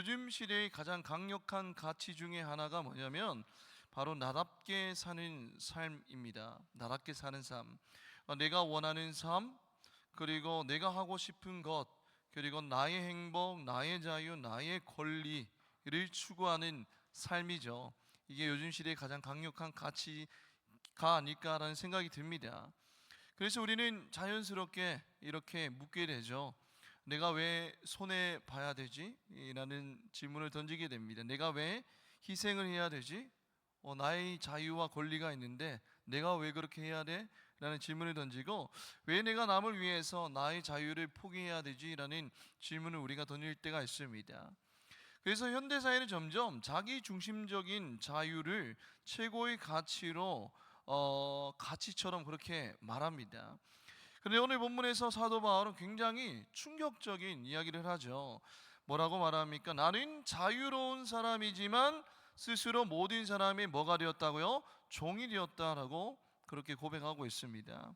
요즘 시대의 가장 강력한 가치 중에 하나가 뭐냐면 바로 나답게 사는 삶입니다. 나답게 사는 삶. 내가 원하는 삶, 그리고 내가 하고 싶은 것, 그리고 나의 행복, 나의 자유, 나의 권리를 추구하는 삶이죠. 이게 요즘 시대의 가장 강력한 가치가 아닐까라는 생각이 듭니다. 그래서 우리는 자연스럽게 이렇게 묻게 되죠. 내가 왜 손해 봐야 되지? 라는 질문을 던지게 됩니다. 내가 왜 희생을 해야 되지? 나의 자유와 권리가 있는데 내가 왜 그렇게 해야 돼? 라는 질문을 던지고, 왜 내가 남을 위해서 나의 자유를 포기해야 되지? 라는 질문을 우리가 던질 때가 있습니다. 그래서 현대사회는 점점 자기 중심적인 자유를 최고의 가치로 가치처럼 그렇게 말합니다. 그런데 오늘 본문에서 사도 바울은 굉장히 충격적인 이야기를 하죠. 뭐라고 말합니까? 나는 자유로운 사람이지만 스스로 모든 사람이 뭐가 되었다고요? 종이 되었다라고 그렇게 고백하고 있습니다.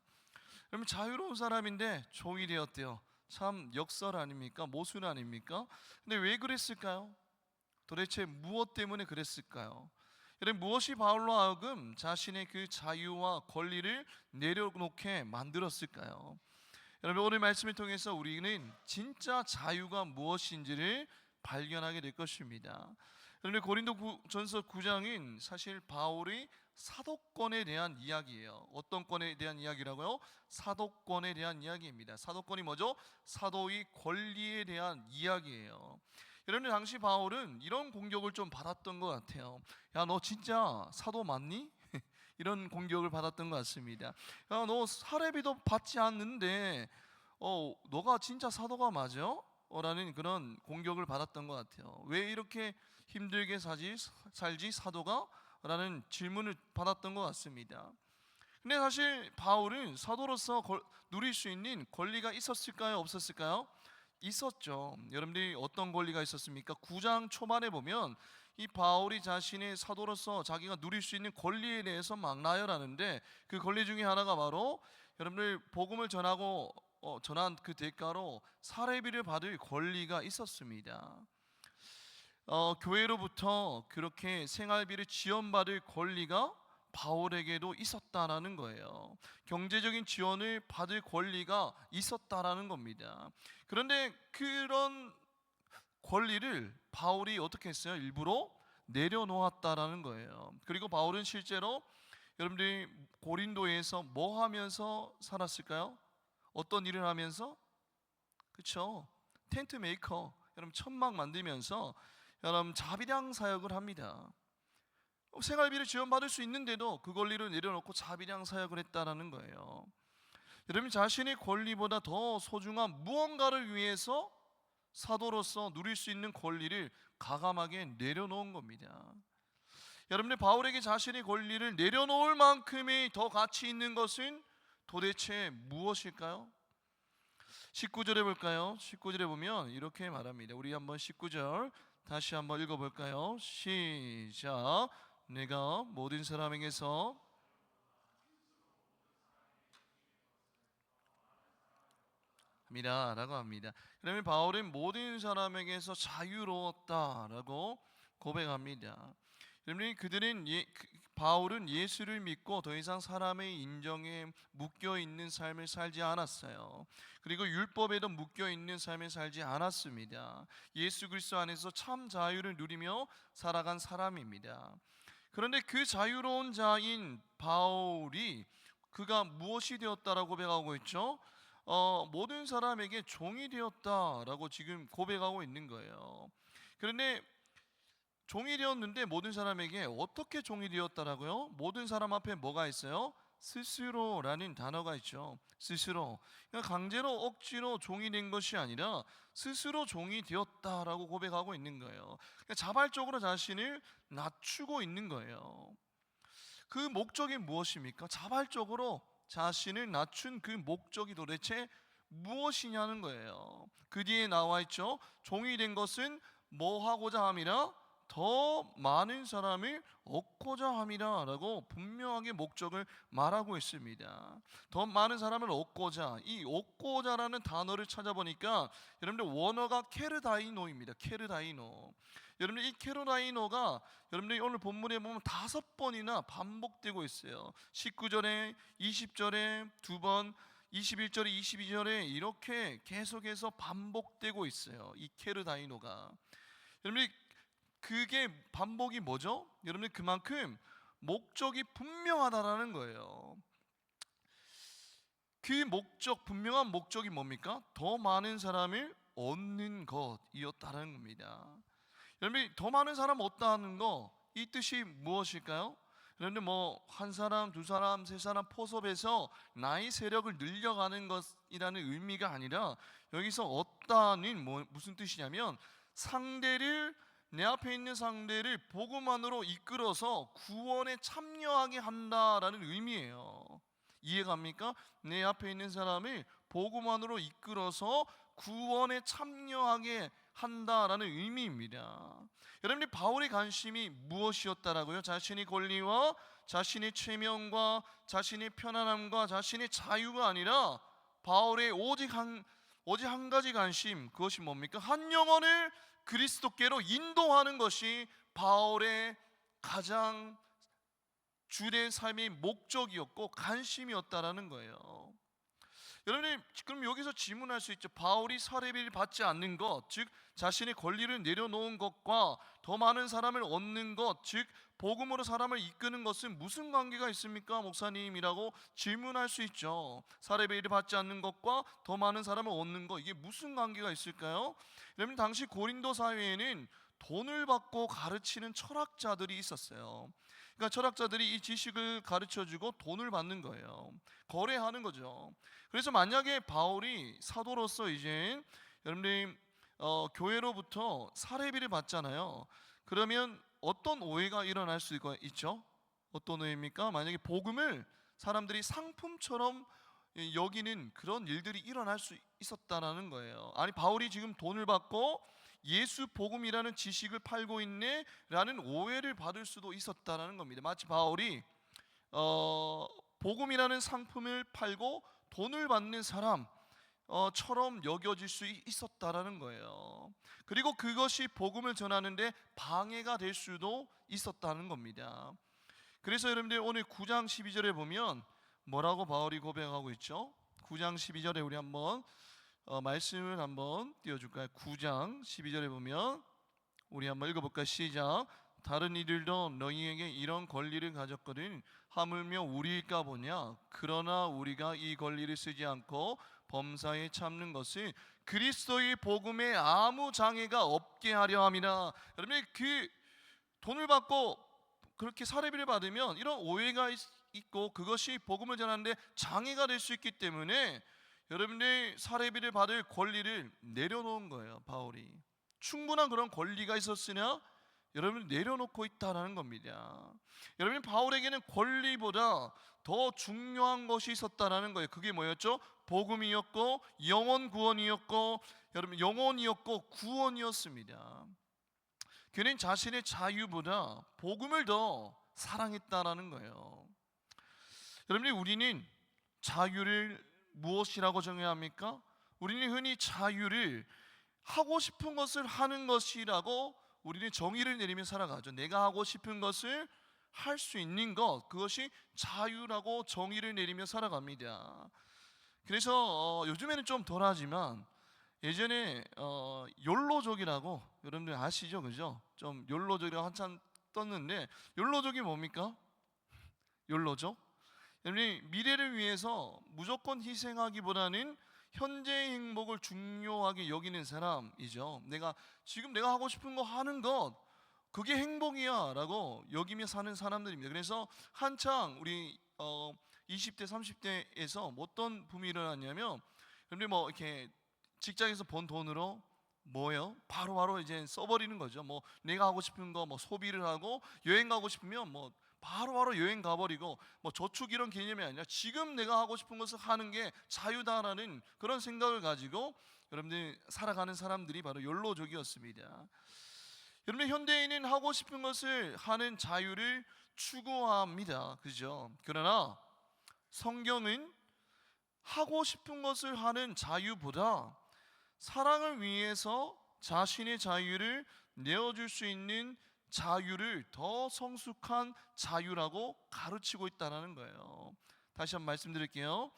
그러면 자유로운 사람인데 종이 되었대요. 참 역설 아닙니까? 모순 아닙니까? 근데 왜 그랬을까요? 도대체 무엇 때문에 그랬을까요? 여러분, 무엇이 바울로 하여금 자신의 그 자유와 권리를 내려놓게 만들었을까요? 여러분, 오늘 말씀을 통해서 우리는 진짜 자유가 무엇인지를 발견하게 될 것입니다. 여러분, 고린도전서 9장인 사실 바울의 사도권에 대한 이야기예요. 어떤 권에 대한 이야기라고요? 사도권에 대한 이야기입니다. 사도권이 뭐죠? 사도의 권리에 대한 이야기예요. 여러분, 당시 바울은 이런 공격을 좀 받았던 것 같아요. 야, 너 진짜 사도 맞니? 이런 공격을 받았던 것 같습니다. 야, 너 사례비도 받지 않는데 너가 진짜 사도가 맞아? 라는 그런 공격을 받았던 것 같아요. 왜 이렇게 힘들게 살지 사도가? 라는 질문을 받았던 것 같습니다. 근데 사실 바울은 사도로서 누릴 수 있는 권리가 있었을까요? 없었을까요? 있었죠. 여러분들이 어떤 권리가 있었습니까? 9장 초반에 보면 이 바울이 자신의 사도로서 자기가 누릴 수 있는 권리에 대해서 막 나열하는데, 그 권리 중에 하나가 바로 여러분들 복음을 전한 그 대가로 사례비를 받을 권리가 있었습니다. 교회로부터 그렇게 생활비를 지원받을 권리가 바울에게도 있었다라는 거예요. 경제적인 지원을 받을 권리가 있었다라는 겁니다. 그런데 그런 권리를 바울이 어떻게 했어요? 일부러 내려놓았다라는 거예요. 그리고 바울은 실제로 여러분들이 고린도에서 뭐 하면서 살았을까요? 어떤 일을 하면서? 그렇죠. 텐트 메이커, 여러분 천막 만들면서 여러분 자비량 사역을 합니다. 생활비를 지원받을 수 있는데도 그 권리를 내려놓고 자비량 사역을 했다라는 거예요. 여러분, 자신의 권리보다 더 소중한 무언가를 위해서 사도로서 누릴 수 있는 권리를 과감하게 내려놓은 겁니다. 여러분들, 바울에게 자신의 권리를 내려놓을 만큼의 더 가치 있는 것은 도대체 무엇일까요? 19절에 볼까요? 19절에 보면 이렇게 말합니다. 우리 한번 19절 다시 한번 읽어볼까요? 시작. 내가 모든 사람에게서 합니다 라고 합니다. 그러면 바울은 모든 사람에게서 자유로웠다라고 고백합니다. 여러분, 바울은 예수를 믿고 더 이상 사람의 인정에 묶여 있는 삶을 살지 않았어요. 그리고 율법에도 묶여 있는 삶을 살지 않았습니다. 예수 그리스도 안에서 참 자유를 누리며 살아간 사람입니다. 그런데 그 자유로운 자인 바울이 그가 무엇이 되었다라고 고백하고 있죠? 모든 사람에게 종이 되었다라고 지금 고백하고 있는 거예요. 그런데 종이 되었는데 모든 사람에게 어떻게 종이 되었다라고요? 모든 사람 앞에 뭐가 있어요? 스스로라는 단어가 있죠. 스스로. 그러니까 강제로 억지로 종이 된 것이 아니라 스스로 종이 되었다라고 고백하고 있는 거예요. 그러니까 자발적으로 자신을 낮추고 있는 거예요. 그 목적이 무엇입니까? 자발적으로 자신을 낮춘 그 목적이 도대체 무엇이냐는 거예요. 그 뒤에 나와 있죠. 종이 된 것은 뭐 하고자 함이라? 더 많은 사람을 얻고자 함이라라고 분명하게 목적을 말하고 있습니다. 더 많은 사람을 얻고자, 이 얻고자라는 단어를 찾아보니까 여러분들 원어가 케르다이노입니다. 케르다이노. 여러분들 이 케르다이노가 여러분들이 오늘 본문에 보면 5번이나 반복되고 있어요. 19절에, 20절에 2번, 21절에, 22절에 이렇게 계속해서 반복되고 있어요. 이 케르다이노가. 여러분들이 그게 반복이 뭐죠? 여러분들 그만큼 목적이 분명하다라는 거예요. 그 목적, 분명한 목적이 뭡니까? 더 많은 사람을 얻는 것이었다는 겁니다. 여러분 더 많은 사람 얻다는 거, 이 뜻이 무엇일까요? 그런데 뭐 한 사람, 두 사람, 세 사람 포섭해서 나의 세력을 늘려가는 것이라는 의미가 아니라 여기서 얻다는 무슨 뜻이냐면 내 앞에 있는 상대를 복음 안으로 이끌어서 구원에 참여하게 한다라는 의미예요. 이해갑니까? 내 앞에 있는 사람을 복음 안으로 이끌어서 구원에 참여하게 한다라는 의미입니다. 여러분이 바울의 관심이 무엇이었다라고요? 자신의 권리와 자신의 체면과 자신의 편안함과 자신의 자유가 아니라 바울의 오직 한 가지 관심, 그것이 뭡니까? 한 영혼을 그리스도께로 인도하는 것이 바울의 가장 주된 삶의 목적이었고 관심이었다라는 거예요. 여러분이 그럼 여기서 질문할 수 있죠. 바울이 사례비를 받지 않는 것, 즉 자신의 권리를 내려놓은 것과 더 많은 사람을 얻는 것, 즉 복음으로 사람을 이끄는 것은 무슨 관계가 있습니까, 목사님이라고 질문할 수 있죠. 사례비를 받지 않는 것과 더 많은 사람을 얻는 것, 이게 무슨 관계가 있을까요? 여러분 당시 고린도 사회에는 돈을 받고 가르치는 철학자들이 있었어요. 그러니까 철학자들이 이 지식을 가르쳐주고 돈을 받는 거예요. 거래하는 거죠. 그래서 만약에 바울이 사도로서 이제 여러분들이 교회로부터 사례비를 받잖아요. 그러면 어떤 오해가 일어날 수 있죠? 어떤 오해입니까? 만약에 복음을 사람들이 상품처럼 여기는 그런 일들이 일어날 수 있었다는 거예요. 아니 바울이 지금 돈을 받고 예수 복음이라는 지식을 팔고 있네 라는 오해를 받을 수도 있었다는 겁니다. 마치 바울이 복음이라는 상품을 팔고 돈을 받는 사람 처럼 여겨질 수 있었다라는 거예요. 그리고 그것이 복음을 전하는데 방해가 될 수도 있었다는 겁니다. 그래서 여러분들 오늘 9장 12절에 보면 뭐라고 바울이 고백하고 있죠? 9장 12절에 우리 한번 말씀을 한번 띄워줄까요? 9장 12절에 보면 우리 한번 읽어볼까요? 시작. 다른 이들도 너희에게 이런 권리를 가졌거든 하물며 우리일까 보냐. 그러나 우리가 이 권리를 쓰지 않고 범사에 참는 것은 그리스도의 복음에 아무 장애가 없게 하려 함이라. 여러분 그 돈을 받고 그렇게 사례비를 받으면 이런 오해가 있고 그것이 복음을 전하는데 장애가 될 수 있기 때문에 여러분들이 사례비를 받을 권리를 내려놓은 거예요. 바울이 충분한 그런 권리가 있었으나 여러분 내려놓고 있다는 겁니다. 여러분 바울에게는 권리보다 더 중요한 것이 있었다는 거예요. 그게 뭐였죠? 복음이었고 영혼 구원이었고 여러분 영혼이었고 구원이었습니다. 그는 자신의 자유보다 복음을 더 사랑했다라는 거예요. 여러분이 우리는 자유를 무엇이라고 정해야 합니까? 우리는 흔히 자유를 하고 싶은 것을 하는 것이라고 우리는 정의를 내리며 살아가죠. 내가 하고 싶은 것을 할 수 있는 것, 그것이 자유라고 정의를 내리며 살아갑니다. 그래서 요즘에는 좀 덜하지만 예전에 욜로족이라고 여러분들 아시죠? 그죠? 좀 욜로족이라고 한참 떴는데 욜로족이 뭡니까? 욜로족? 여러분이 미래를 위해서 무조건 희생하기보다는 현재의 행복을 중요하게 여기는 사람이죠. 지금 내가 하고 싶은 거 하는 것, 그게 행복이야 라고 여기며 사는 사람들입니다. 그래서 한창 우리 20대 30대에서 어떤 붐이 일어났냐면 여러분들 뭐 이렇게 직장에서 번 돈으로 뭐예요? 바로바로 이제 써버리는 거죠. 뭐 내가 하고 싶은 거 뭐 소비를 하고 여행 가고 싶으면 뭐 바로바로 여행 가버리고 뭐 저축 이런 개념이 아니라 지금 내가 하고 싶은 것을 하는 게 자유다라는 그런 생각을 가지고 여러분들이 살아가는 사람들이 바로 욜로족이었습니다. 여러분, 현대인은 하고 싶은 것을 하는 자유를 추구합니다. 그죠? 그러나 성경은 하고 싶은 것을 하는 자유보다 사랑을 위해서 자신의 자유를 내어줄 수 있는 자유를 더 성숙한 자유라고 가르치고 있다는 거예요. 다시 한번 말씀드릴게요.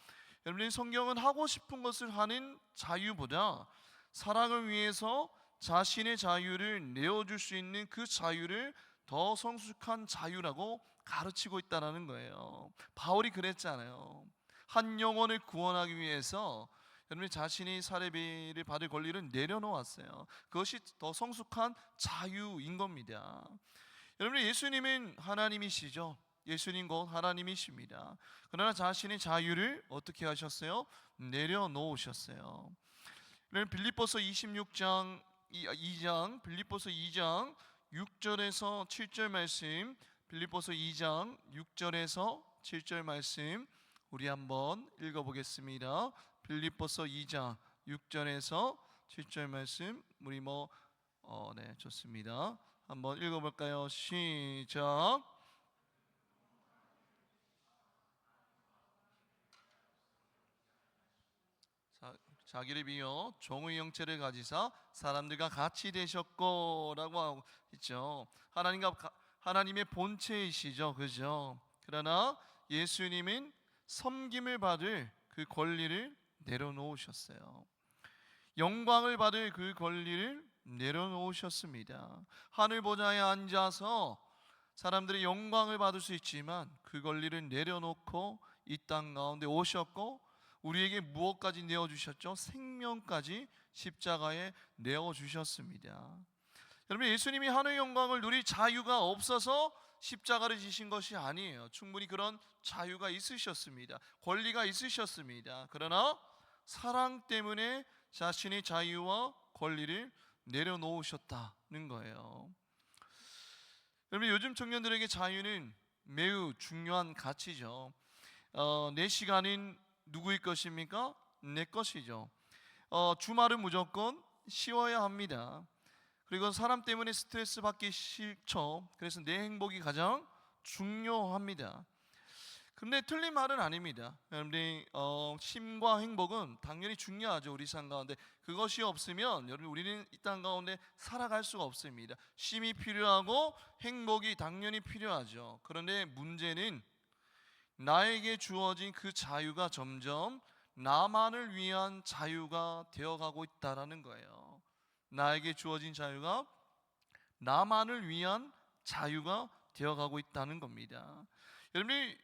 여러분, 성경은 하고 싶은 것을 하는 자유보다 사랑을 위해서 자신의 자유를 내어줄 수 있는 그 자유를 더 성숙한 자유라고 가르치고 있다는 거예요. 바울이 그랬잖아요. 한 영혼을 구원하기 위해서 여러분이 자신이 사례비를 받을 권리를 내려놓았어요. 그것이 더 성숙한 자유인 겁니다. 여러분, 예수님은 하나님이시죠. 예수님 곧 하나님이십니다. 그러나 자신의 자유를 어떻게 하셨어요? 내려놓으셨어요. 빌립보서 26장 2장 빌립보서 2장 6절에서 7절 말씀, 빌립보서 2장 6절에서 7절 말씀 우리 한번 읽어보겠습니다. 빌립보서 2장 6절에서 7절 말씀 우리 네, 좋습니다. 한번 읽어볼까요? 시작. 자기를 비어 종의 형체를 가지사 사람들과 같이 되셨고라고 하고 있죠. 하나님의 본체이시죠, 그죠? 그러나 예수님은 섬김을 받을 그 권리를 내려놓으셨어요. 영광을 받을 그 권리를 내려놓으셨습니다. 하늘 보좌에 앉아서 사람들이 영광을 받을 수 있지만 그 권리를 내려놓고 이 땅 가운데 오셨고 우리에게 무엇까지 내어주셨죠? 생명까지 십자가에 내어주셨습니다. 여러분, 예수님이 하늘 영광을 누릴 자유가 없어서 십자가를 지신 것이 아니에요. 충분히 그런 자유가 있으셨습니다. 권리가 있으셨습니다. 그러나 사랑 때문에 자신의 자유와 권리를 내려놓으셨다는 거예요. 여러분, 요즘 청년들에게 자유는 매우 중요한 가치죠. 내 시간은 누구의 것입니까? 내 것이죠. 주말은 무조건 쉬어야 합니다. 그리고 사람 때문에 스트레스 받기 싫죠. 그래서 내 행복이 가장 중요합니다. 근데 틀린 말은 아닙니다. 여러분들, 쉼과 행복은 당연히 중요하죠. 우리 삶 가운데 그것이 없으면 여러분 우리는 이 땅 가운데 살아갈 수가 없습니다. 쉼이 필요하고 행복이 당연히 필요하죠. 그런데 문제는 나에게 주어진 그 자유가 점점 나만을 위한 자유가 되어가고 있다는 거예요. 나에게 주어진 자유가 나만을 위한 자유가 되어가고 있다는 겁니다. 여러분이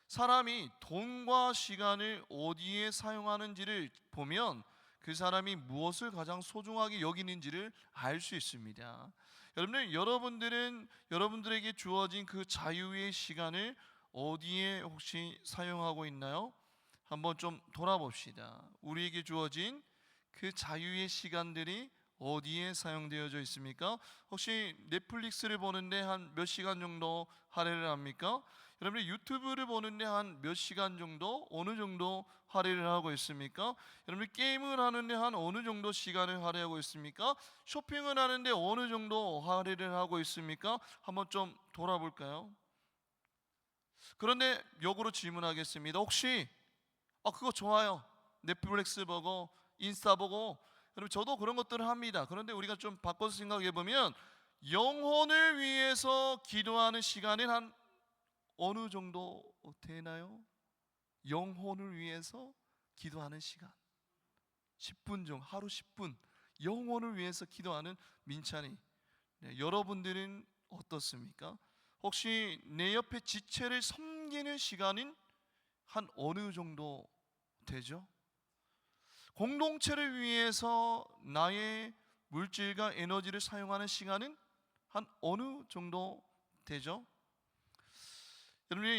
사람이 돈과 시간을 어디에 사용하는지를 보면 그 사람이 무엇을 가장 소중하게 여기는지를 알 수 있습니다. 여러분들에게 주어진 그 자유의 시간을 어디에 혹시 사용하고 있나요? 한번 좀 돌아봅시다. 우리에게 주어진 그 자유의 시간들이 어디에 사용되어져 있습니까? 혹시 넷플릭스를 보는데 한 몇 시간 정도 할애를 합니까? 여러분이 유튜브를 보는데 한 몇 시간 정도, 어느 정도 할애를 하고 있습니까? 여러분이 게임을 하는데 한 어느 정도 시간을 할애하고 있습니까? 쇼핑을 하는데 어느 정도 할애를 하고 있습니까? 한번 좀 돌아볼까요? 그런데 역으로 질문하겠습니다. 혹시 그거 좋아요. 넷플릭스 보고 인스타 보고 여러분 저도 그런 것들을 합니다. 그런데 우리가 좀 바꿔서 생각해 보면 영혼을 위해서 기도하는 시간은 한 어느 정도 되나요? 영혼을 위해서 기도하는 시간 10분 정도, 하루 10분 영혼을 위해서 기도하는 민찬이. 여러분들은 어떻습니까? 혹시 내 옆에 지체를 섬기는 시간은 한 어느 정도 되죠? 공동체를 위해서 나의 물질과 에너지를 사용하는 시간은 한 어느 정도 되죠?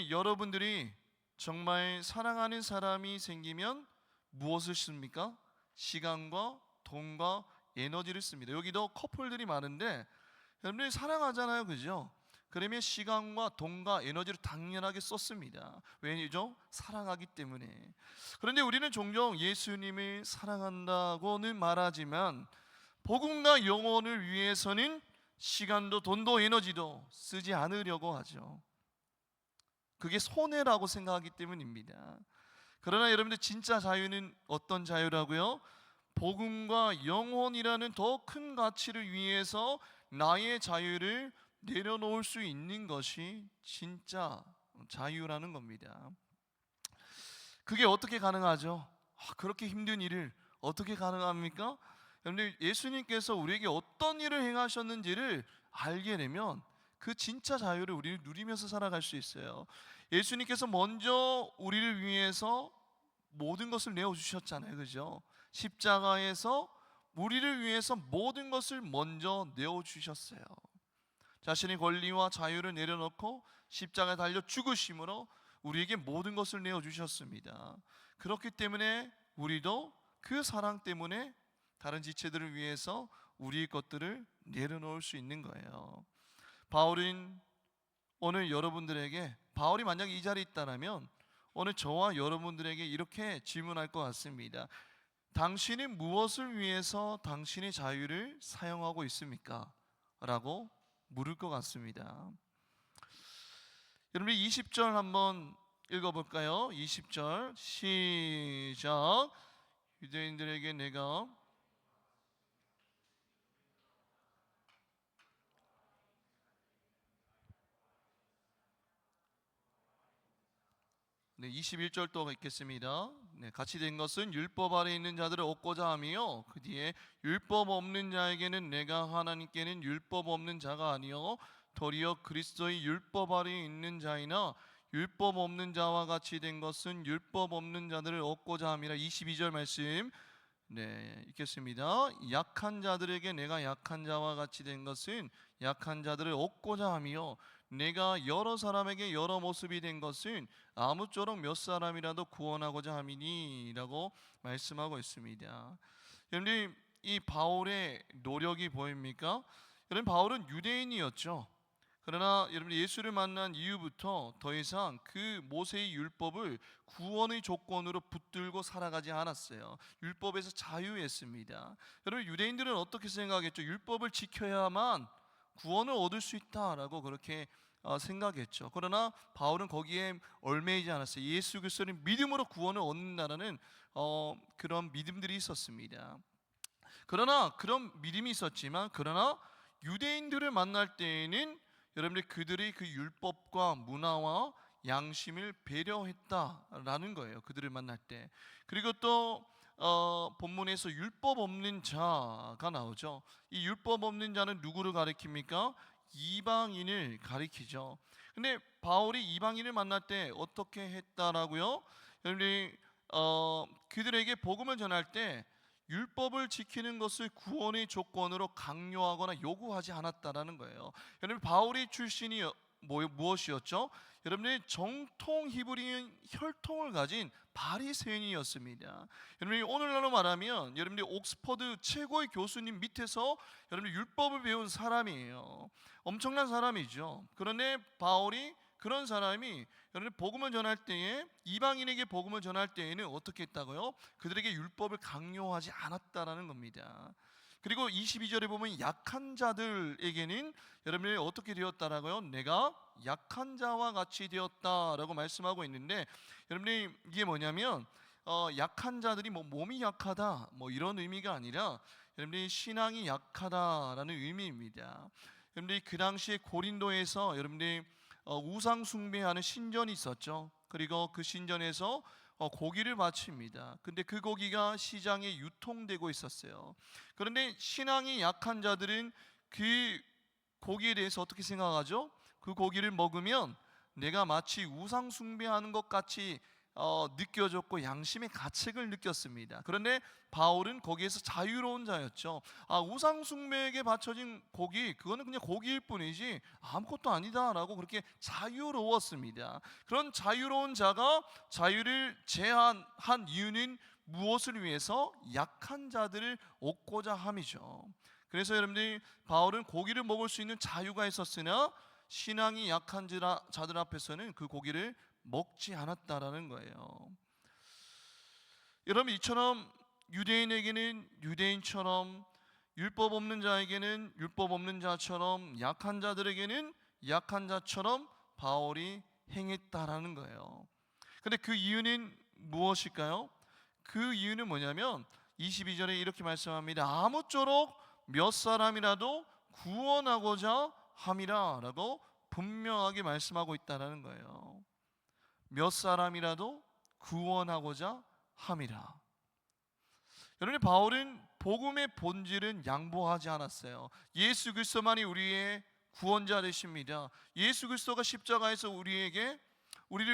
여러분들이 정말 사랑하는 사람이 생기면 무엇을 씁니까? 시간과 돈과 에너지를 씁니다. 여기도 커플들이 많은데 여러분들이 사랑하잖아요, 그죠? 그러면 시간과 돈과 에너지를 당연하게 썼습니다. 왜죠? 사랑하기 때문에. 그런데 우리는 종종 예수님을 사랑한다고는 말하지만 복음과 영혼을 위해서는 시간도 돈도 에너지도 쓰지 않으려고 하죠. 그게 손해라고 생각하기 때문입니다. 그러나 여러분들 진짜 자유는 어떤 자유라고요? 복음과 영혼이라는 더 큰 가치를 위해서 나의 자유를 내려놓을 수 있는 것이 진짜 자유라는 겁니다. 그게 어떻게 가능하죠? 그렇게 힘든 일을 어떻게 가능합니까? 여러분들, 예수님께서 우리에게 어떤 일을 행하셨는지를 알게 되면 그 진짜 자유를 우리는 누리면서 살아갈 수 있어요. 예수님께서 먼저 우리를 위해서 모든 것을 내어주셨잖아요, 그죠? 십자가에서 우리를 위해서 모든 것을 먼저 내어주셨어요. 자신의 권리와 자유를 내려놓고 십자가에 달려 죽으심으로 우리에게 모든 것을 내어주셨습니다. 그렇기 때문에 우리도 그 사랑 때문에 다른 지체들을 위해서 우리의 것들을 내려놓을 수 있는 거예요. 바울은 오늘 여러분들에게, 바울이 만약 이 자리에 있다면 오늘 저와 여러분들에게 이렇게 질문할 것 같습니다. 당신은 무엇을 위해서 당신의 자유를 사용하고 있습니까? 라고 물을 것 같습니다. 여러분, 20절 한번 읽어볼까요? 20절 시작. 유대인들에게 내가 네, 21절 또 읽겠습니다. 네, 같이 된 것은 율법 아래 있는 자들을 얻고자 함이요, 그 뒤에 율법 없는 자에게는 내가 하나님께는 율법 없는 자가 아니요 도리어 그리스도의 율법 아래 있는 자이나 율법 없는 자와 같이 된 것은 율법 없는 자들을 얻고자 함이라. 22절 말씀 네, 읽겠습니다. 약한 자들에게 내가 약한 자와 같이 된 것은 약한 자들을 얻고자 함이요 내가 여러 사람에게 여러 모습이 된 것은 아무쪼록 몇 사람이라도 구원하고자 함이니라고 말씀하고 있습니다. 여러분, 이 바울의 노력이 보입니까? 여러분, 바울은 유대인이었죠. 그러나 여러분, 예수를 만난 이후부터 더 이상 그 모세의 율법을 구원의 조건으로 붙들고 살아가지 않았어요. 율법에서 자유했습니다. 여러분, 유대인들은 어떻게 생각했죠? 율법을 지켜야만 구원을 얻을 수 있다라고 그렇게 생각했죠. 그러나 바울은 거기에 얽매이지 않았어요. 예수 그리스도를 믿음으로 구원을 얻는다는 그런 믿음들이 있었습니다. 그러나 그런 믿음이 있었지만, 그러나 유대인들을 만날 때에는 여러분들 그들의 그 율법과 문화와 양심을 배려했다라는 거예요. 그들을 만날 때. 그리고 또 본문에서 율법 없는 자가 나오죠. 이 율법 없는 자는 누구를 가리킵니까? 이방인을 가리키죠. 근데 바울이 이방인을 만날 때 어떻게 했다라고요? 여러분들이 그들에게 복음을 전할 때 율법을 지키는 것을 구원의 조건으로 강요하거나 요구하지 않았다라는 거예요. 여러분, 바울의 출신이 무엇이었죠? 여러분의 정통 히브리인 혈통을 가진 바리새인이었습니다. 여러분이 오늘날로 말하면 여러분이 옥스퍼드 최고의 교수님 밑에서 여러분이 율법을 배운 사람이에요. 엄청난 사람이죠. 그런데 바울이 그런 사람이 여러분 복음을 전할 때에, 이방인에게 복음을 전할 때에는 어떻게 했다고요? 그들에게 율법을 강요하지 않았다라는 겁니다. 그리고 22절에 보면 약한 자들에게는 여러분이 어떻게 되었다라고요? 내가 약한 자와 같이 되었다라고 말씀하고 있는데, 여러분이 이게 뭐냐면 약한 자들이 뭐 몸이 약하다 뭐 이런 의미가 아니라 여러분이 신앙이 약하다라는 의미입니다. 여러분들이 그 당시에 고린도에서 여러분들이 우상 숭배하는 신전이 있었죠. 그리고 그 신전에서 고기를 바칩니다. 근데 그 고기가 시장에 유통되고 있었어요. 그런데 신앙이 약한 자들은 그 고기에 대해서 어떻게 생각하죠? 그 고기를 먹으면 내가 마치 우상 숭배하는 것 같이 느껴졌고 양심의 가책을 느꼈습니다. 그런데 바울은 거기에서 자유로운 자였죠. 우상 숭배에게 바쳐진 고기, 그거는 그냥 고기일 뿐이지 아무것도 아니다라고 그렇게 자유로웠습니다. 그런 자유로운 자가 자유를 제한한 이유는 무엇을 위해서? 약한 자들을 얻고자 함이죠. 그래서 여러분들이 바울은 고기를 먹을 수 있는 자유가 있었으나 신앙이 약한 자들 앞에서는 그 고기를 먹지 않았다라는 거예요. 여러분, 이처럼 유대인에게는 유대인처럼, 율법 없는 자에게는 율법 없는 자처럼, 약한 자들에게는 약한 자처럼 바울이 행했다라는 거예요. 근데 그 이유는 무엇일까요? 그 이유는 뭐냐면 22절에 이렇게 말씀합니다. 아무쪼록 몇 사람이라도 구원하고자 함이라 라고 분명하게 말씀하고 있다는 거예요. 몇 사람이라도 구원하고자 함이라. 여러분, 바울은 복음의 본질은 양보하지 않았어요. 예수 그리스도만이 우리의 구원자 되십니다. 예수 그리스도가 십자가에서 우리를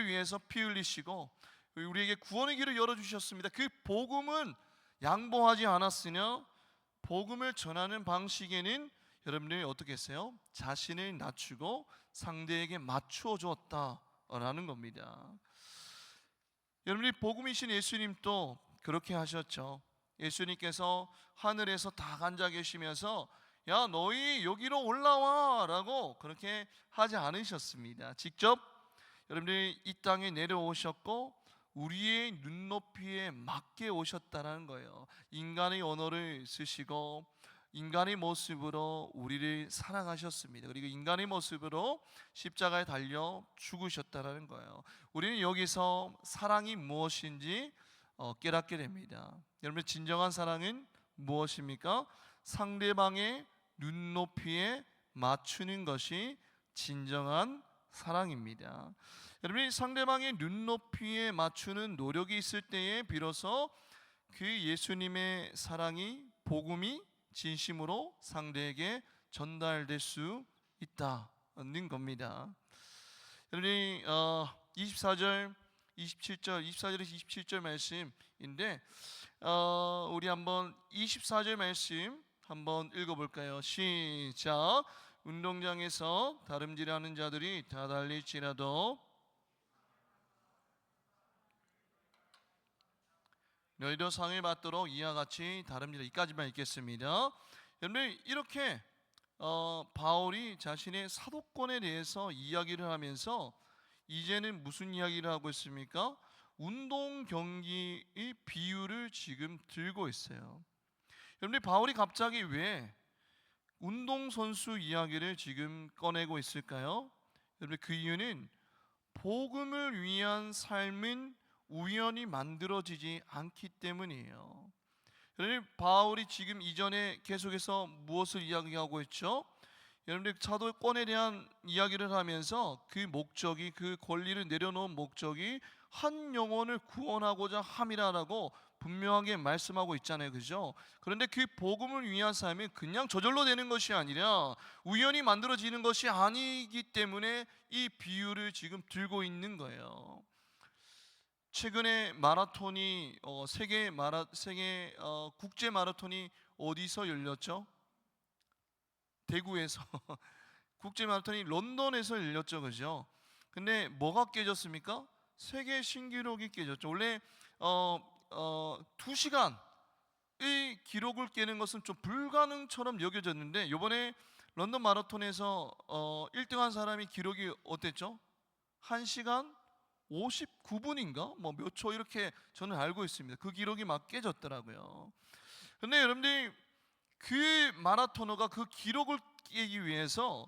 위해서 피 흘리시고 우리에게 구원의 길을 열어주셨습니다. 그 복음은 양보하지 않았으며 복음을 전하는 방식에는 여러분들이 어떻게 했어요? 자신을 낮추고 상대에게 맞추어 주었다라는 겁니다. 여러분이 복음이신 예수님도 그렇게 하셨죠. 예수님께서 하늘에서 다 앉아 계시면서 야 너희 여기로 올라와 라고 그렇게 하지 않으셨습니다. 직접 여러분들이 이 땅에 내려오셨고 우리의 눈높이에 맞게 오셨다는 거예요. 인간의 언어를 쓰시고 인간의 모습으로 우리를 사랑하셨습니다. 그리고 인간의 모습으로 십자가에 달려 죽으셨다는 거예요. 우리는 여기서 사랑이 무엇인지 깨닫게 됩니다. 여러분, 진정한 사랑은 무엇입니까? 상대방의 눈높이에 맞추는 것이 진정한 사랑입니다. 여러분이 상대방의 눈높이에 맞추는 노력이 있을 때에 비로소 그 예수님의 사랑이, 복음이 진심으로 상대에게 전달될 수 있다는 겁니다. 여러분이 24절, 27절, 24절에서 27절 말씀인데 우리 한번 24절 말씀 한번 읽어볼까요? 시작. 운동장에서 다름질하는 자들이 다 달릴지라도 너희도 상을 받도록 이와 같이 다름질하. 이까지만 읽겠습니다. 여러분, 이렇게 바울이 자신의 사도권에 대해서 이야기를 하면서 이제는 무슨 이야기를 하고 있습니까? 운동 경기의 비유를 지금 들고 있어요. 여러분, 바울이 갑자기 왜 운동선수 이야기를 지금 꺼내고 있을까요? 여러분, 그 이유는 복음을 위한 삶은 우연히 만들어지지 않기 때문이에요. 여러분, 바울이 지금 이전에 계속해서 무엇을 이야기하고 있죠? 여러분들 사도권에 대한 이야기를 하면서 그 목적이, 그 권리를 내려놓은 목적이 한 영혼을 구원하고자 함이라고 분명하게 말씀하고 있잖아요, 그죠? 그런데 그 복음을 위한 삶이 그냥 저절로 되는 것이 아니라 우연히 만들어지는 것이 아니기 때문에 이 비유를 지금 들고 있는 거예요. 최근에 마라톤이 세계 국제 마라톤이 어디서 열렸죠? 대구에서. 국제 마라톤이 런던에서 열렸죠, 그죠? 근데 뭐가 깨졌습니까? 세계 신기록이 깨졌죠. 원래 2시간의 기록을 깨는 것은 좀 불가능처럼 여겨졌는데 이번에 런던 마라톤에서 1등한 사람이 기록이 어땠죠? 1시간 59분인가? 뭐 몇 초 이렇게 저는 알고 있습니다. 그 기록이 막 깨졌더라고요. 근데 여러분들이 그 마라토너가 그 기록을 깨기 위해서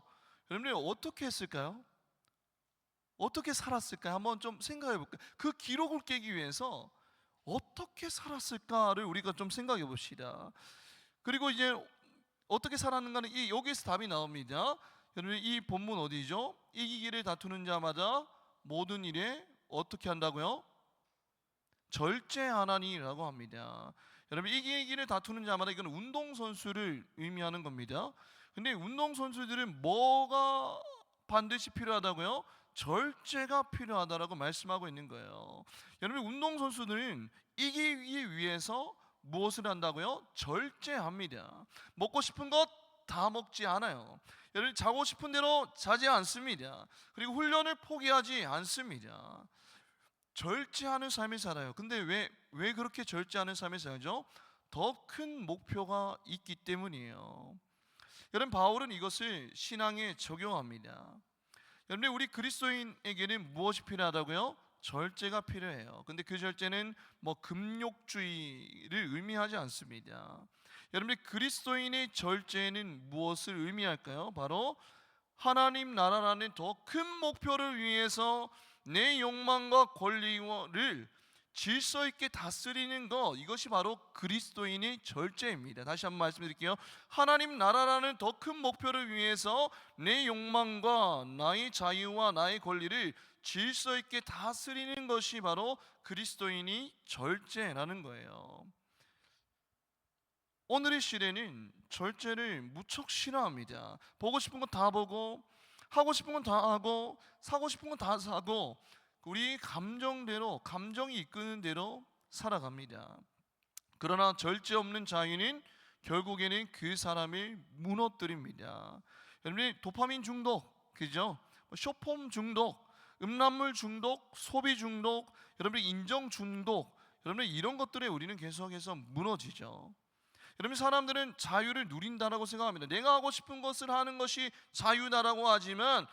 여러분들이 어떻게 했을까요? 어떻게 살았을까요? 한번 좀 생각해 볼까요? 그 기록을 깨기 위해서 어떻게 살았을까를 우리가 좀 생각해 봅시다. 그리고 이제 어떻게 살았는가는 여기에서 답이 나옵니다. 여러분, 이 본문 어디죠? 이기기를 다투는 자마다 모든 일에 어떻게 한다고요? 절제하나니라고 합니다. 여러분, 이기기를 다투는 자마다, 이건 운동선수를 의미하는 겁니다. 근데 운동선수들은 뭐가 반드시 필요하다고요? 절제가 필요하다라고 말씀하고 있는 거예요. 여러분, 운동선수들은 이기기 위해서 무엇을 한다고요? 절제합니다. 먹고 싶은 것 다 먹지 않아요. 여러분, 자고 싶은 대로 자지 않습니다. 그리고 훈련을 포기하지 않습니다. 절제하는 삶을 살아요. 근데 왜 그렇게 절제하는 삶을 살죠? 더 큰 목표가 있기 때문이에요. 여러분, 바울은 이것을 신앙에 적용합니다. 여러분, 우리 그리스도인에게는 무엇이 필요하다고요? 절제가 필요해요. 근데 그 절제는 뭐 금욕주의를 의미하지 않습니다. 여러분들 그리스도인의 절제는 무엇을 의미할까요? 바로 하나님 나라라는 더 큰 목표를 위해서 내 욕망과 권리를 질서 있게 다스리는 것, 이것이 바로 그리스도인의 절제입니다. 다시 한번 말씀드릴게요. 하나님 나라라는 더 큰 목표를 위해서 내 욕망과 나의 자유와 나의 권리를 질서 있게 다스리는 것이 바로 그리스도인이 절제라는 거예요. 오늘의 시대는 절제를 무척 싫어합니다. 보고 싶은 건 다 보고, 하고 싶은 건 다 하고, 사고 싶은 건 다 사고, 우리 감정대로, 감정이 이끄는 대로 살아갑니다. 그러나 절제 없는 자유는 결국에는 그 사람을 무너뜨립니다. 여러분, 도파민 중독, 그죠? 쇼폼 중독, 음란물 중독, 소비 중독, 여러분 인정 중독, 여러분 이런 것들에 우리는 계속해서 무너지죠. 여러분, 사람들은 자유를 누린다라고 생각합니다. 내가 하고 싶은 것을 하는 것이 자유다라고 하지만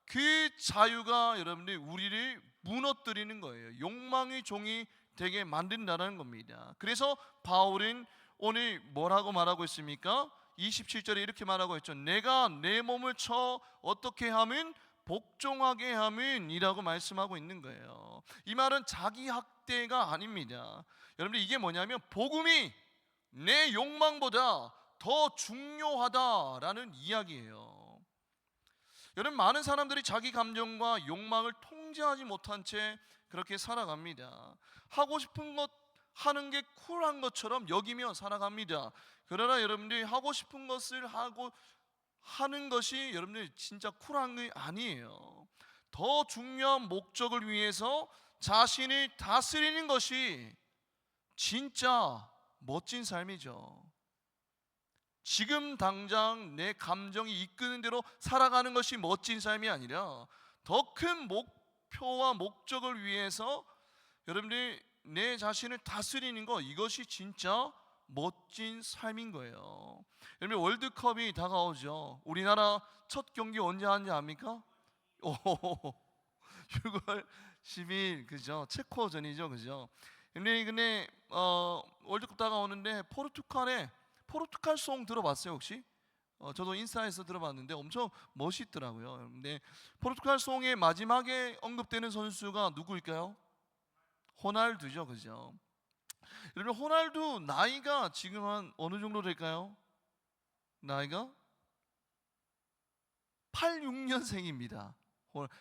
그 자유가 여러분들 우리를 무너뜨리는 거예요. 욕망의 종이 되게 만든다는 겁니다. 그래서 바울은 오늘 뭐라고 말하고 있습니까? 27절에 이렇게 말하고 있죠. 내가 내 몸을 쳐 어떻게 하면 복종하게 함은 이라고 말씀하고 있는 거예요. 이 말은 자기 학대가 아닙니다. 여러분들, 이게 뭐냐면 복음이 내 욕망보다 더 중요하다라는 이야기예요. 여러분, 많은 사람들이 자기 감정과 욕망을 통제하지 못한 채 그렇게 살아갑니다. 하고 싶은 것 하는 게 쿨한 것처럼 여기며 살아갑니다. 그러나 여러분들이 하고 싶은 것을 하는 것이 여러분들 진짜 쿨한 게 아니에요. 더 중요한 목적을 위해서 자신을 다스리는 것이 진짜 멋진 삶이죠. 지금 당장 내 감정이 이끄는 대로 살아가는 것이 멋진 삶이 아니라 더 큰 목표와 목적을 위해서 여러분들이 내 자신을 다스리는 것, 이것이 진짜 멋진 삶인 거예요. 여러분, 월드컵이 다가오죠. 우리나라 첫 경기 언제 하는지 압니까? 6월 10일, 그죠? 체코전이죠, 그죠? 근데 월드컵 다가오는데 포르투갈 송 들어봤어요 혹시? 저도 인스타에서 들어봤는데 엄청 멋있더라고요. 근데 포르투갈 송의 마지막에 언급되는 선수가 누구일까요? 호날두죠, 그죠? 여러분, 호날두 나이가 지금 한 어느 정도 될까요? 나이가 86년생입니다.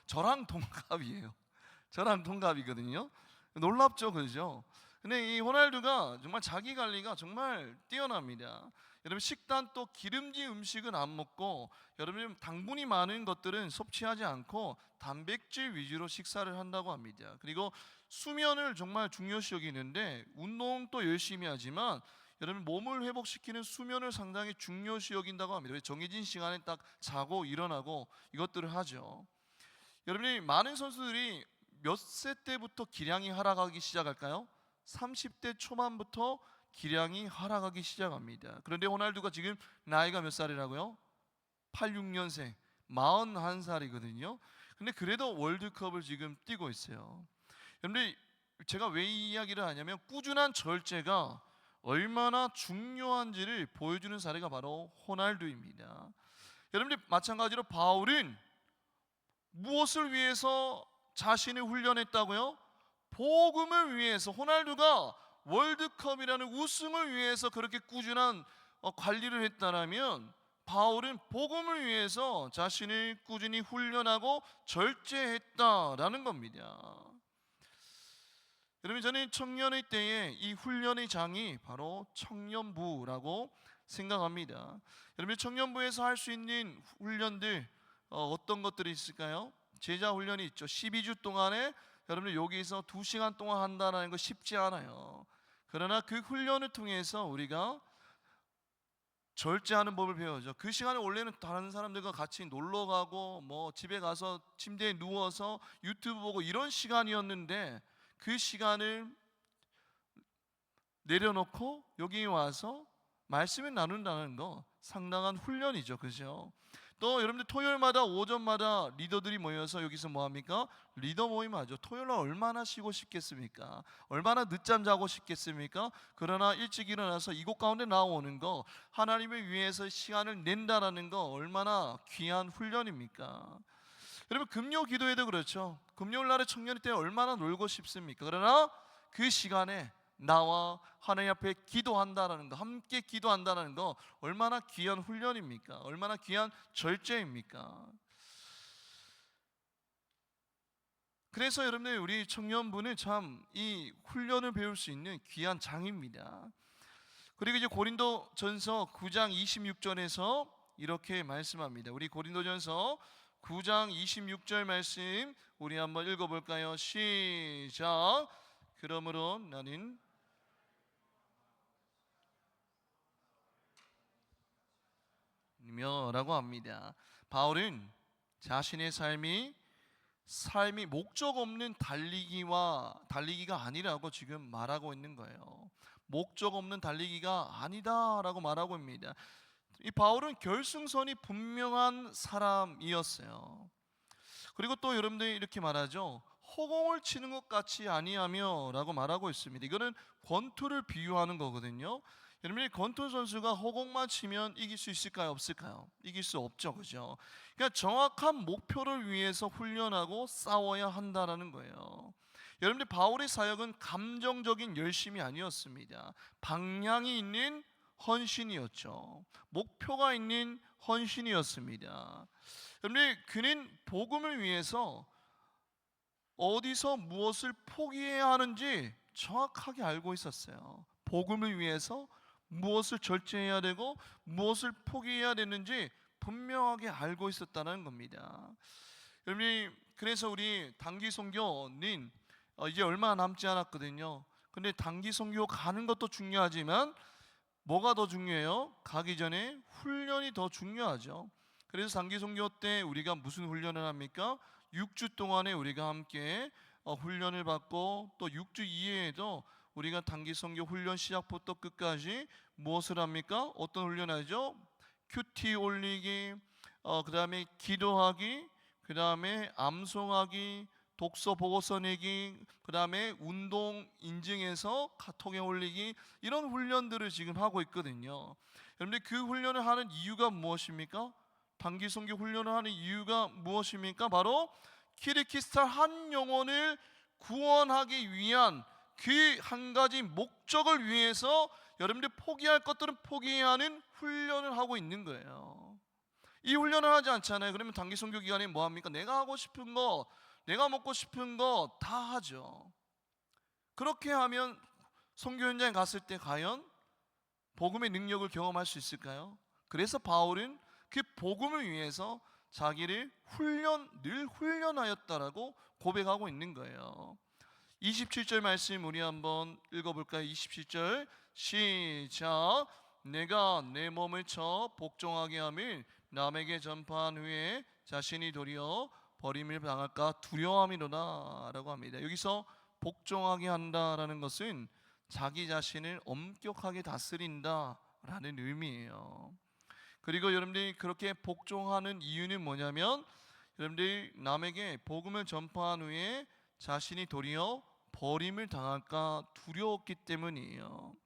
저랑 동갑이에요. 저랑 동갑이거든요. 놀랍죠, 그죠? 근데 이 호날두가 정말 자기 관리가 정말 뛰어납니다. 여러분, 식단 또 기름진 음식은 안 먹고, 여러분 당분이 많은 것들은 섭취하지 않고 단백질 위주로 식사를 한다고 합니다. 그리고 수면을 정말 중요시 여기는데 운동도 열심히 하지만 여러분 몸을 회복시키는 수면을 상당히 중요시 여긴다고 합니다. 정해진 시간에 딱 자고 일어나고 이것들을 하죠. 여러분이 많은 선수들이 몇 세 때부터 기량이 하락하기 시작할까요? 30대 초반부터 기량이 하락하기 시작합니다. 그런데 호날두가 지금 나이가 몇 살이라고요? 86년생, 41살이거든요. 근데 그래도 월드컵을 지금 뛰고 있어요. 여러분들, 제가 왜 이 이야기를 하냐면 꾸준한 절제가 얼마나 중요한지를 보여주는 사례가 바로 호날두입니다. 여러분들, 마찬가지로 바울은 무엇을 위해서 자신을 훈련했다고요? 복음을 위해서. 호날두가 월드컵이라는 우승을 위해서 그렇게 꾸준한 관리를 했다라면 바울은 복음을 위해서 자신을 꾸준히 훈련하고 절제했다라는 겁니다. 여러분, 저는 청년의 때에 이 훈련의 장이 바로 청년부라고 생각합니다. 여러분, 청년부에서 할 수 있는 훈련들 어떤 것들이 있을까요? 제자 훈련이 있죠. 12주 동안에 여러분들 여기서 2시간 동안 한다는 거 쉽지 않아요. 그러나 그 훈련을 통해서 우리가 절제하는 법을 배우죠. 그 시간에 원래는 다른 사람들과 같이 놀러 가고 뭐 집에 가서 침대에 누워서 유튜브 보고 이런 시간이었는데 그 시간을 내려놓고 여기 와서 말씀을 나눈다는 거 상당한 훈련이죠. 그죠? 또 여러분들 토요일마다 오전마다 리더들이 모여서 여기서 뭐합니까? 리더 모임 하죠. 토요일날 얼마나 쉬고 싶겠습니까? 얼마나 늦잠 자고 싶겠습니까? 그러나 일찍 일어나서 이곳 가운데 나오는 거, 하나님을 위해서 시간을 낸다라는 거 얼마나 귀한 훈련입니까? 여러분 금요 기도회도 그렇죠. 금요일 날에 청년일 때 얼마나 놀고 싶습니까? 그러나 그 시간에 나와 하나님 앞에 기도한다라는 거, 함께 기도한다라는 거 얼마나 귀한 훈련입니까? 얼마나 귀한 절제입니까? 그래서 여러분들 우리 청년부는 참 이 훈련을 배울 수 있는 귀한 장입니다. 그리고 이제 고린도전서 9장 26절에서 이렇게 말씀합니다. 우리 고린도전서 9장 26절 말씀 우리 한번 읽어볼까요? 시작. 그러므로 나는 라고 합니다. 바울은 자신의 삶이 목적 없는 달리기가 아니라고 지금 말하고 있는 거예요. 목적 없는 달리기가 아니다라고 말하고 있습니다. 이 바울은 결승선이 분명한 사람이었어요. 그리고 또 여러분들이 이렇게 말하죠. 허공을 치는 것 같이 아니하며 라고 말하고 있습니다. 이거는 권투를 비유하는 거거든요. 여러분이 권투 선수가 허공만 치면 이길 수 있을까요? 없을까요? 이길 수 없죠. 그죠? 그러니까 정확한 목표를 위해서 훈련하고 싸워야 한다라는 거예요. 여러분들 바울의 사역은 감정적인 열심이 아니었습니다. 방향이 있는 헌신이었죠. 목표가 있는 헌신이었습니다. 여러분들 그는 복음을 위해서 어디서 무엇을 포기해야 하는지 정확하게 알고 있었어요. 복음을 위해서 무엇을 절제해야 되고 무엇을 포기해야 되는지 분명하게 알고 있었다는 겁니다. 여러분이 그래서 우리 단기 선교는 이제 얼마 남지 않았거든요. 근데 단기 선교 가는 것도 중요하지만 뭐가 더 중요해요? 가기 전에 훈련이 더 중요하죠. 그래서 단기 선교 때 우리가 무슨 훈련을 합니까? 6주 동안에 우리가 함께 훈련을 받고 또 6주 이외에도 우리가 단기 선교 훈련 시작부터 끝까지 무엇을 합니까? 어떤 훈련하죠? 큐티 올리기, 그 다음에 기도하기, 그 다음에 암송하기, 독서 보고서 내기, 그 다음에 운동 인증해서 카톡에 올리기, 이런 훈련들을 지금 하고 있거든요. 여러분들 그 훈련을 하는 이유가 무엇입니까? 단기 선교 훈련을 하는 이유가 무엇입니까? 바로 키르기스탄 한 영혼을 구원하기 위한 그 한 가지 목적을 위해서 여러분들 포기할 것들은 포기해야 하는 훈련을 하고 있는 거예요. 이 훈련을 하지 않잖아요. 그러면 단기 선교 기간에 뭐 합니까? 내가 하고 싶은 거, 내가 먹고 싶은 거 다 하죠. 그렇게 하면 선교 현장에 갔을 때 과연 복음의 능력을 경험할 수 있을까요? 그래서 바울은 그 복음을 위해서 자기를 늘 훈련하였다라고 고백하고 있는 거예요. 27절 말씀 우리 한번 읽어볼까요? 27절 시작. 내가 내 몸을 쳐 복종하게 함을 남에게 전파한 후에 자신이 도리어 버림을 당할까 두려워함이로다 라고 합니다. 여기서 복종하게 한다라는 것은 자기 자신을 엄격하게 다스린다라는 의미예요. 그리고 여러분들이 그렇게 복종하는 이유는 뭐냐면 여러분들이 남에게 복음을 전파한 후에 자신이 도리어 버림을 당할까 두려웠기 때문이에요.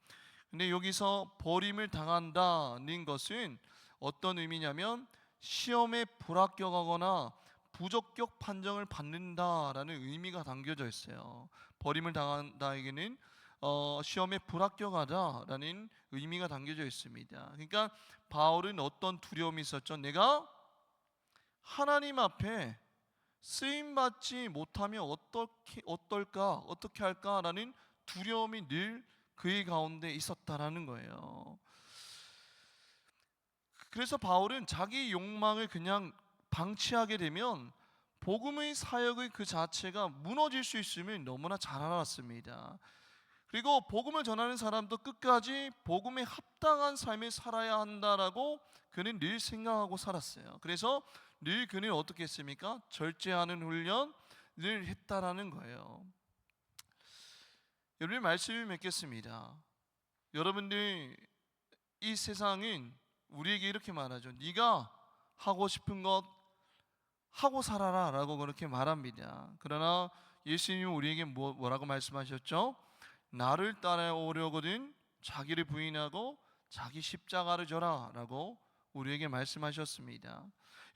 근데 여기서 버림을 당한다는 것은 어떤 의미냐면 시험에 불합격하거나 부적격 판정을 받는다라는 의미가 담겨져 있어요. 버림을 당한다에게는 시험에 불합격하다라는 의미가 담겨져 있습니다. 그러니까 바울은 어떤 두려움이 있었죠? 내가 하나님 앞에 쓰임 받지 못하면 어떻게 할까라는 두려움이 늘 그의 가운데 있었다라는 거예요. 그래서 바울은 자기 욕망을 그냥 방치하게 되면 복음의 사역의 그 자체가 무너질 수 있음을 너무나 잘 알았습니다. 그리고 복음을 전하는 사람도 끝까지 복음에 합당한 삶을 살아야 한다라고 그는 늘 생각하고 살았어요. 그래서 늘 그는 어떻게 했습니까? 절제하는 훈련을 했다라는 거예요. 여러분의 말씀을 맺겠습니다. 여러분들 이 세상은 우리에게 이렇게 말하죠. 네가 하고 싶은 것 하고 살아라 라고 그렇게 말합니다. 그러나 예수님은 우리에게 뭐라고 말씀하셨죠? 나를 따라오려거든 자기를 부인하고 자기 십자가를 져라 라고 우리에게 말씀하셨습니다.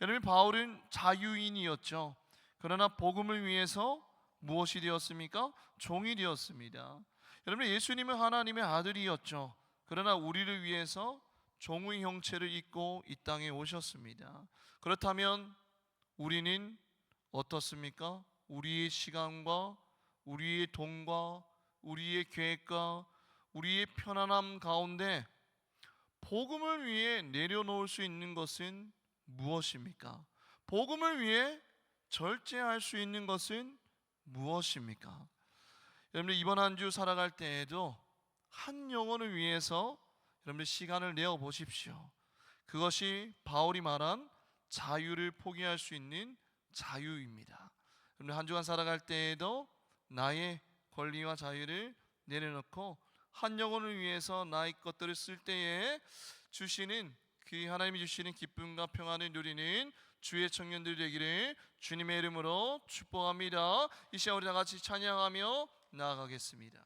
여러분, 바울은 자유인이었죠. 그러나 복음을 위해서 무엇이 되었습니까? 종이 되었습니다. 여러분, 예수님은 하나님의 아들이었죠. 그러나 우리를 위해서 종의 형체를 입고 이 땅에 오셨습니다. 그렇다면 우리는 어떻습니까? 우리의 시간과 우리의 돈과 우리의 계획과 우리의 편안함 가운데 복음을 위해 내려놓을 수 있는 것은 무엇입니까? 복음을 위해 절제할 수 있는 것은 무엇입니까? 여러분들, 이번 한 주 살아갈 때에도 한 영혼을 위해서 여러분들 시간을 내어 보십시오. 그것이 바울이 말한 자유를 포기할 수 있는 자유입니다. 여러분들, 한 주간 살아갈 때에도 나의 권리와 자유를 내려놓고 한 영혼을 위해서 나의 것들을 쓸 때에 주시는 그 하나님이 주시는 기쁨과 평안을 누리는 주의 청년들 되기를 주님의 이름으로 축복합니다. 이 시간 우리 다 같이 찬양하며 나아가겠습니다.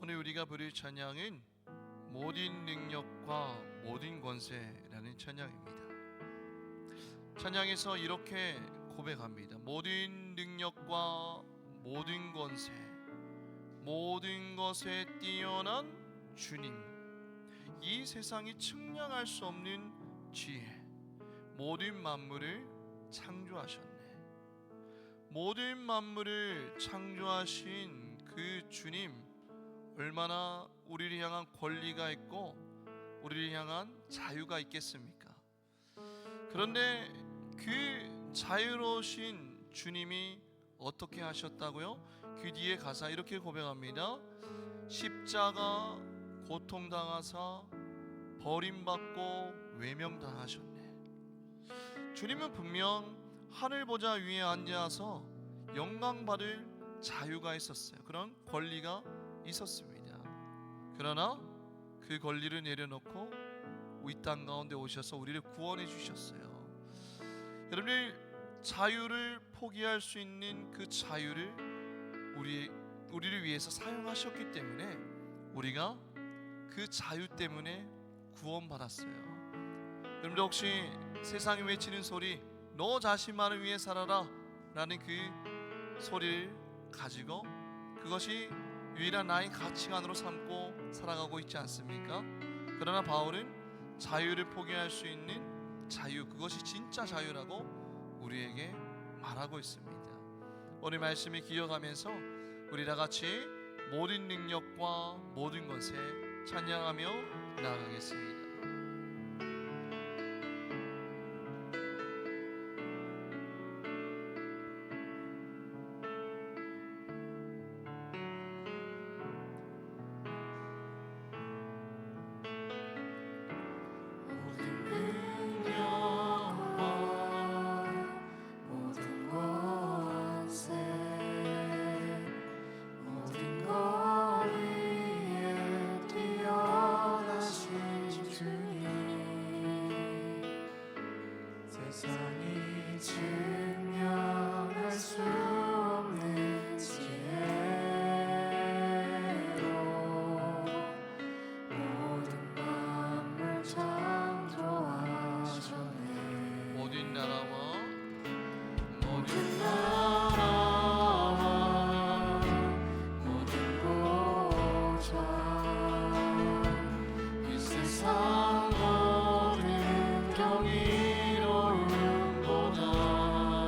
오늘 우리가 부를 찬양은 모든 능력과 모든 권세라는 찬양입니다. 찬양에서 이렇게 고백합니다. 모든 능력과 모든 권세, 모든 것에 뛰어난 주님, 이 세상이 측량할 수 없는 지혜, 모든 만물을 창조하셨네. 모든 만물을 창조하신 그 주님, 얼마나 우리를 향한 권리가 있고 우리를 향한 자유가 있겠습니까? 그런데 그 자유로우신 주님이 어떻게 하셨다고요? 그 뒤에 가사 이렇게 고백합니다. 십자가 고통당하사 버림받고 외면당하셨네. 주님은 분명 하늘 보좌 위에 앉아서 영광 받을 자유가 있었어요. 그런 권리가 있었습니다. 그러나 그 권리를 내려놓고 이 땅 가운데 오셔서 우리를 구원해 주셨어요. 여러분들, 자유를 포기할 수 있는 그 자유를 우리를 위해서 사용하셨기 때문에 우리가 그 자유 때문에 구원받았어요. 여러분들, 혹시 세상이 외치는 소리, 너 자신만을 위해 살아라 라는 그 소리를 가지고 그것이 유일한 나의 가치관으로 삼고 살아가고 있지 않습니까? 그러나 바울은 자유를 포기할 수 있는 자유, 그것이 진짜 자유라고 우리에게 말하고 있습니다. 오늘 말씀을 기억하면서 우리 다 같이 모든 능력과 모든 것에 찬양하며 나아가겠습니다. 세상 모든 경이로운 보다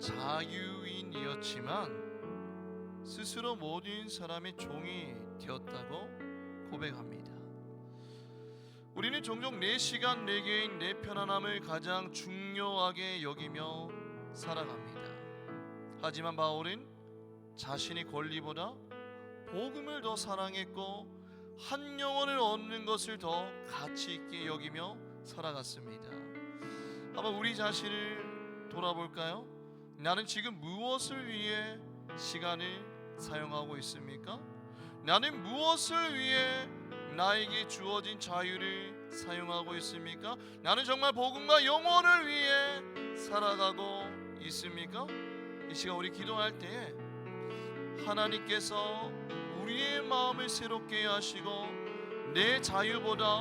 자유인이었지만 스스로 모든 사람의 종이 되었다고 고백합니다. 우리는 종종 내 시간, 내 개인, 내 편안함을 가장 중요하게 여기며 살아갑니다. 하지만 바울은 자신의 권리보다 복음을 더 사랑했고 한 영혼을 얻는 것을 더 가치 있게 여기며 살아갔습니다. 한번 우리 자신을 돌아볼까요? 나는 지금 무엇을 위해 시간을 사용하고 있습니까? 나는 무엇을 위해 나에게 주어진 자유를 사용하고 있습니까? 나는 정말 복음과 영혼을 위해 살아가고 있습니까? 이 시간 우리 기도할 때에 하나님께서 우리의 마음을 새롭게 하시고 내 자유보다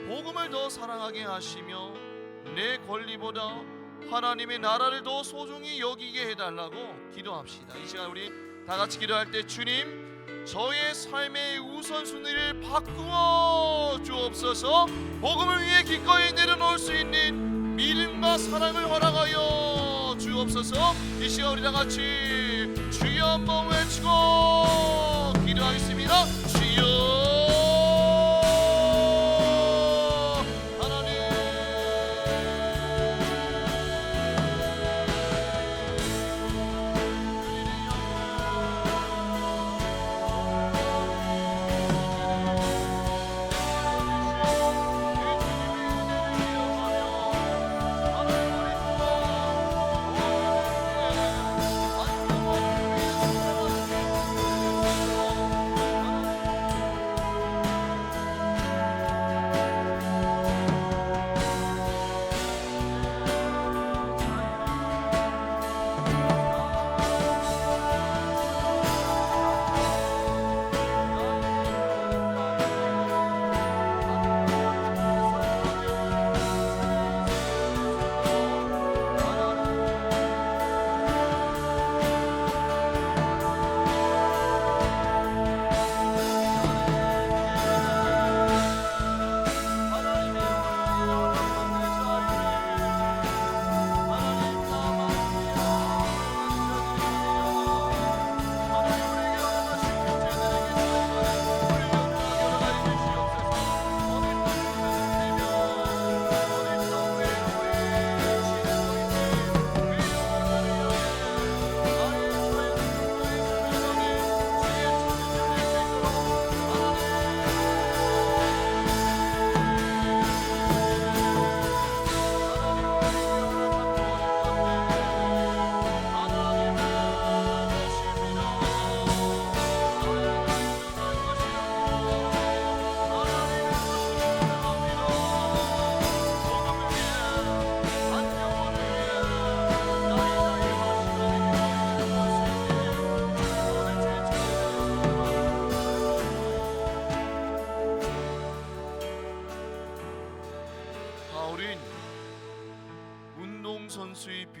복음을 더 사랑하게 하시며 내 권리보다 하나님의 나라를 더 소중히 여기게 해달라고 기도합시다. 이 시간 우리 다 같이 기도할 때, 주님, 저의 삶의 우선순위를 바꾸어 주옵소서. 복음을 위해 기꺼이 내려놓을 수 있는 믿음과 사랑을 허락하여 주옵소서. 이 시간 우리 다 같이 주여 한번 외치고 기도하겠습니다. 주여.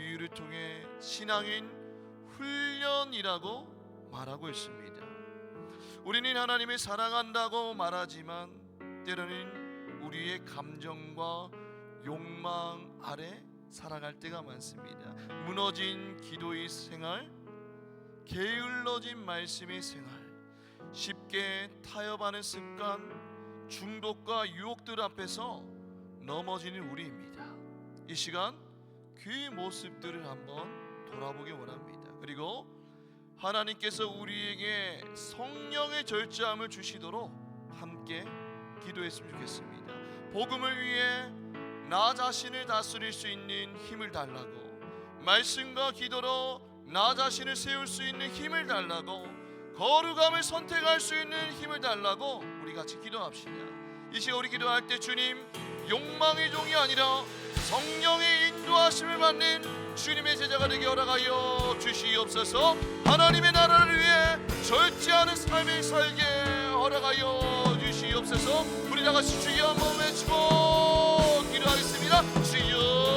비유를 통해 신앙인 훈련이라고 말하고 있습니다. 우리는 하나님을 사랑한다고 말하지만 때로는 우리의 감정과 욕망 아래 살아갈 때가 많습니다. 무너진 기도의 생활, 게을러진 말씀의 생활, 쉽게 타협하는 습관, 중독과 유혹들 앞에서 넘어지는 우리입니다. 이 시간 그 모습들을 한번 돌아보기 원합니다. 그리고 하나님께서 우리에게 성령의 절제함을 주시도록 함께 기도했으면 좋겠습니다. 복음을 위해 나 자신을 다스릴 수 있는 힘을 달라고, 말씀과 기도로 나 자신을 세울 수 있는 힘을 달라고, 거룩함을 선택할 수 있는 힘을 달라고 우리 같이 기도합시다. 이 시간 우리 기도할 때 주님, 욕망의 종이 아니라 성령의 인도하심을 받는 주님의 제자가 되게 허락하여 주시옵소서. 하나님의 나라를 위해 절제하는 삶을 살게 허락하여 주시옵소서. 우리 다 같이 주여 한번 외치고 기도하겠습니다. 주여,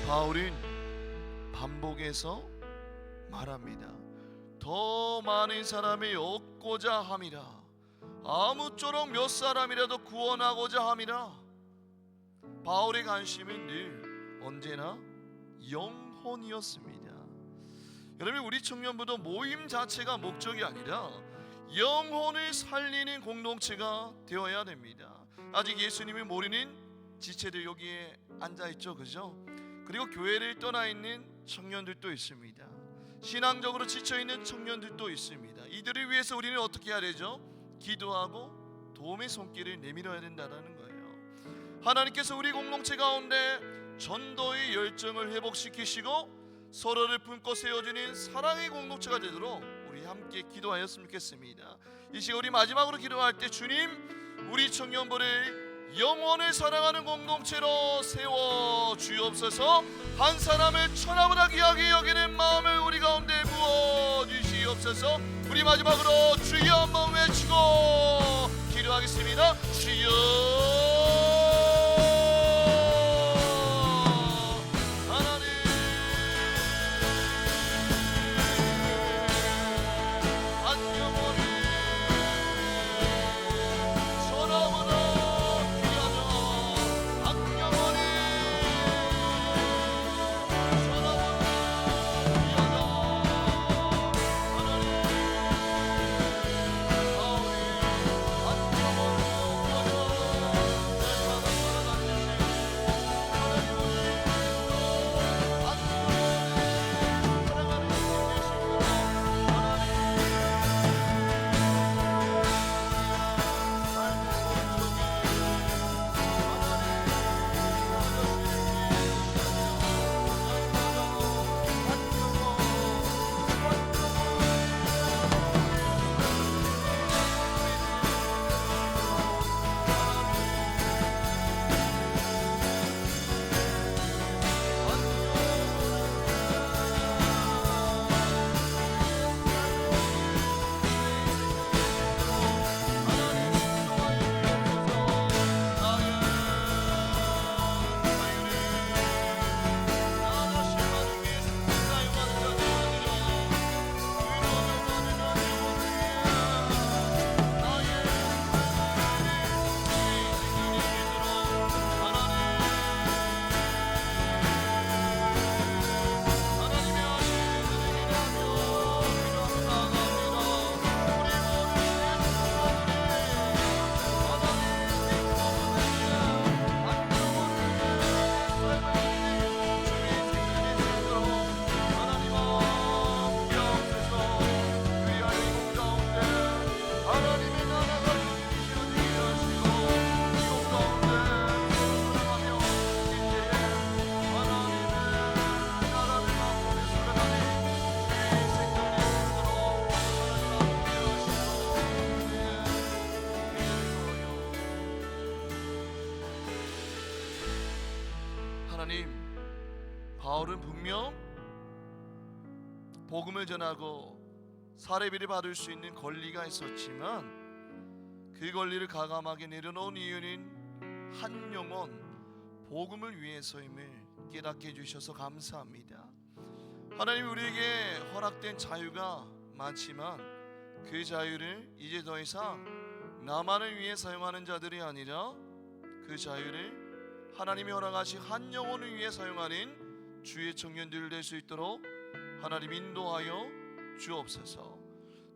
바울은 반복해서 말합니다. 더 많은 사람이 얻고자 함이라, 아무쪼록 몇 사람이라도 구원하고자 함이라. 바울의 관심은 늘 언제나 영혼이었습니다. 여러분, 우리 청년부도 모임 자체가 목적이 아니라 영혼을 살리는 공동체가 되어야 됩니다. 아직 예수님을 모르는 지체들 여기에 앉아있죠, 그죠? 그리고 교회를 떠나 있는 청년들도 있습니다. 신앙적으로 지쳐있는 청년들도 있습니다. 이들을 위해서 우리는 어떻게 해야 되죠? 기도하고 도움의 손길을 내밀어야 된다는 거예요. 하나님께서 우리 공동체 가운데 전도의 열정을 회복시키시고 서로를 품고 세워주는 사랑의 공동체가 되도록 우리 함께 기도하였으면 좋겠습니다. 이 시간 우리 마지막으로 기도할 때 주님, 우리 청년부를 영혼을 사랑하는 공동체로 세워 주옵소서. 한 사람을 천하보다 귀하게 여기는 마음을 우리 가운데 부어 주시옵소서. 우리 마지막으로 주여 한번 외치고 기도하겠습니다. 주여, 하나님, 바울은 분명 복음을 전하고 사례비를 받을 수 있는 권리가 있었지만 그 권리를 가감하게 내려놓은 이유는 한 영혼 복음을 위해서임을 깨닫게 해주셔서 감사합니다. 하나님, 우리에게 허락된 자유가 많지만 그 자유를 이제 더 이상 나만을 위해 사용하는 자들이 아니라 그 자유를 하나님이 허락하신 한 영혼을 위해 사용하는 주의 청년들 될 수 있도록 하나님 인도하여 주옵소서.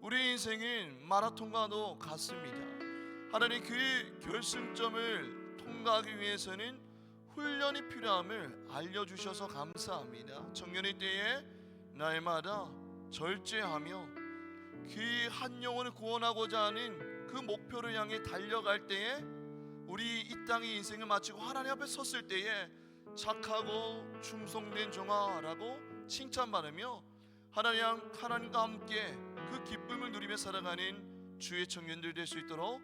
우리 인생은 마라톤과도 같습니다. 하나님, 그 결승점을 통과하기 위해서는 훈련이 필요함을 알려주셔서 감사합니다. 청년의 때에 날마다 절제하며 그 한 영혼을 구원하고자 하는 그 목표를 향해 달려갈 때에 우리 이 땅의 인생을 마치고 하나님 앞에 섰을 때에 착하고 충성된 종아라고 칭찬받으며 하나님과 함께 그 기쁨을 누리며 살아가는 주의 청년들 될 수 있도록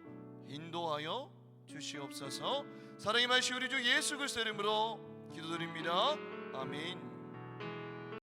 인도하여 주시옵소서. 사랑의 말씀 우리 주 예수 그리스도 이름으로 기도드립니다. 아멘.